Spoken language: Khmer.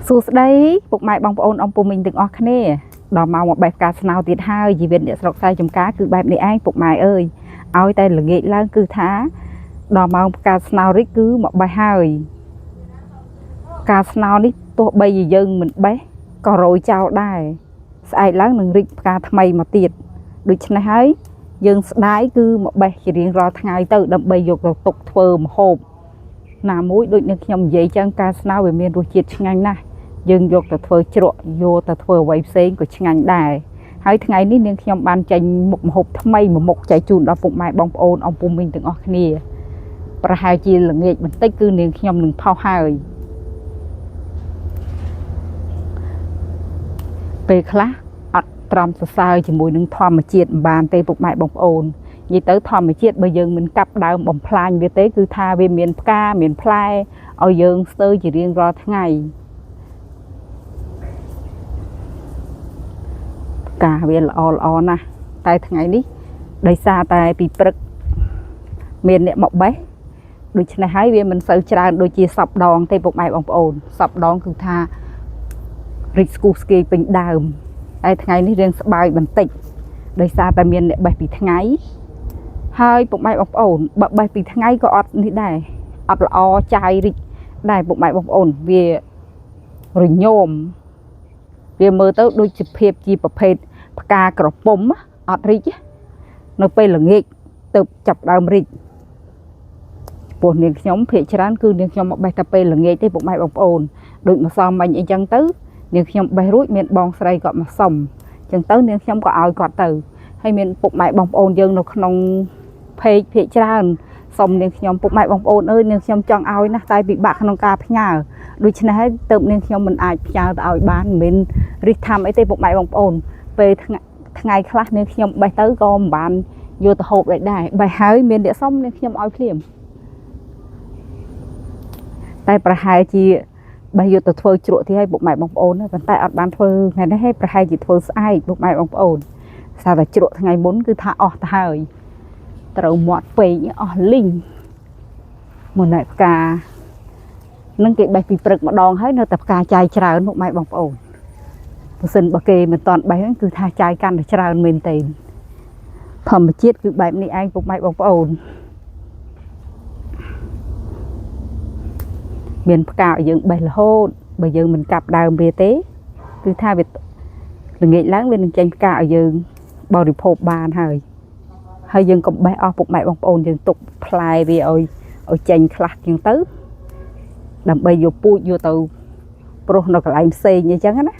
សួស្តីពុកម៉ែបងប្អូនអ៊ំពូមីងទាំងអស់គ្នាដល់មកបែបការស្នោទៀតហើយជីវិតអ្នកស្រុកខ្សែចំការគឺបែបនេះឯងពុកម៉ែអើយឲ្យតែល្ងាចឡើងគឺថាដល់មកការស្នោរិចគឺមកបេះហើយការស្នោនេះទោះបីជាយើងមិនបេះក៏រយចោលដែរស្អែកឡើងនឹងរិចផ្កាថ្មីមកទៀតដូច្នេះហើយយើងស្ដាយគឺមកបេះជារៀងរាល់ថ្ងៃទៅដើម្បីយកទៅទុកធ្វើម្ហូបណាមួយដូចនឹងខ្ញុំនិយាយចឹងការស្នោវាមានរសជាតិឆ្ងាញ់ណាស់យើងយកទៅធ្វើជ្រក់យកទៅធ្វើអ្វីផ្សេងក៏ឆ្ងាញ់ដែរហើយថ្ងៃនេះនាងខ្ញុំបានចេញមុខម្ហូបថ្មីមួយមុខចែកជូនដល់ពុកម៉ែបងប្អូនអ៊ំពូមីងទាំងអស់គ្នាប្រហែលជាល្ងាចបន្តិចគឺនាងខ្ញុំនឹងផុសហើយពេលខ្លះអត់ត្រឹមសរសើរជាមួយនឹងធម្មជាតិមិនបានទេពុកម៉ែបងប្អូននិយាយទៅធម្មជាតិបើយើងមិនកាប់ដើមបំផ្លាញវាទេគឺថាវាមានផ្កាមានផ្លែឲ្យយើងស្ទើរជារៀងរាល់ថ្ងៃផ្កាវាល្អណាស់តែថ្ងៃនេះដោយសារតែពីព្រឹកមានអ្នកមកបេះដូច្នេះហើយវាមិនសូវច្រើនដូចជាសពដងទេពុកម៉ែបងប្អូនសពដងគឺថារិចស្គូស្គីពេញដើមតែថ្ងៃនេះរៀងស្បើយបន្តិចដោយសារតែមានអ្នកបេះពីថ្ងៃហើយពុកម៉ែបងប្អូនបើបេះពីថ្ងៃក៏អត់នេះដែរអត់ល្អចាយរិចដែរពុកម៉ែបងប្អូនវារញោមវាមើលទៅដូចជាភាពជាប្រភេទផ្កាក្រពុំអត់រិចនៅពេលល្ងាចទៅចាប់ដើមរិចពោះនាងខ្ញុំភាគច្រើនគឺនាងខ្ញុំមកបេះតែពេលល្ងាចទេពុកម៉ែបងប្អូនដូចម្សិលមិញអីចឹងទៅនាងខ្ញុំបេះរួចមានបងស្រីគាត់មកសុំចឹងទៅនាងខ្ញុំក៏ឲ្យគាត់ទៅហើយមានពុកម៉ែបងប្អូនយើងនៅក្នុងเพจភាគច្រើនសុំនាងខ្ញុំពុកម៉ែបងប្អូនអើយនាងខ្ញុំចង់ឲ្យណាស់តែពិបាកក្នុងការផ្ញើដូច្នេះហើយទៅនាងខ្ញុំមិនអាចផ្ញើទៅឲ្យបានមិនមែនរិះថាំអីទេពុកម៉ែបងប្អូនពេលថ្ងៃខ្លះនាងខ្ញុំបេះទៅក៏មិនបានយកទៅហូបដែរបេះហើយមានអ្នកសុំនាងខ្ញុំឲ្យភ្លាមតែប្រហែលជាបេះយកទៅធ្វើជ្រក់ទីឲ្យពុកម៉ែបងប្អូនប៉ុន្តែអត់បានធ្វើថ្ងៃនេះឲ្យប្រហែលជាធ្វើស្អែកពុកម៉ែបងប្អូនសារតែជ្រក់ថ្ងៃមុនគឺថាអស់ទៅហើយត្រូវមាត់ពេកអស់លីងមកណែផ្កានឹងគេបេះពីព្រឹកម្ដងហើយនៅតែផ្កាចាយច្រើនពុកម៉ែបងប្អូនបើសិនបើគេមិនតន់បេះគឺថាចាយកាន់តែច្រើនមែនទេធម្មជាតិគឺបែបនេះឯងពុកម៉ែបងប្អូនមានផ្កាឲ្យយើងបេះរហូតបើយើងមិនកាប់ដើមវាទេគឺថាវាល្ងាចឡើងវានឹងចេញផ្កាឲ្យយើងបរិភោគបានហើយយើងកុំបេះអស់ពុកម៉ែបងប្អូនយើងទុកផ្លែវាឲ្យចេញខ្លះជាងទៅដើម្បីយកពូជយកទៅប្រុសនៅកន្លែងផ្សេងអញ្ចឹងណា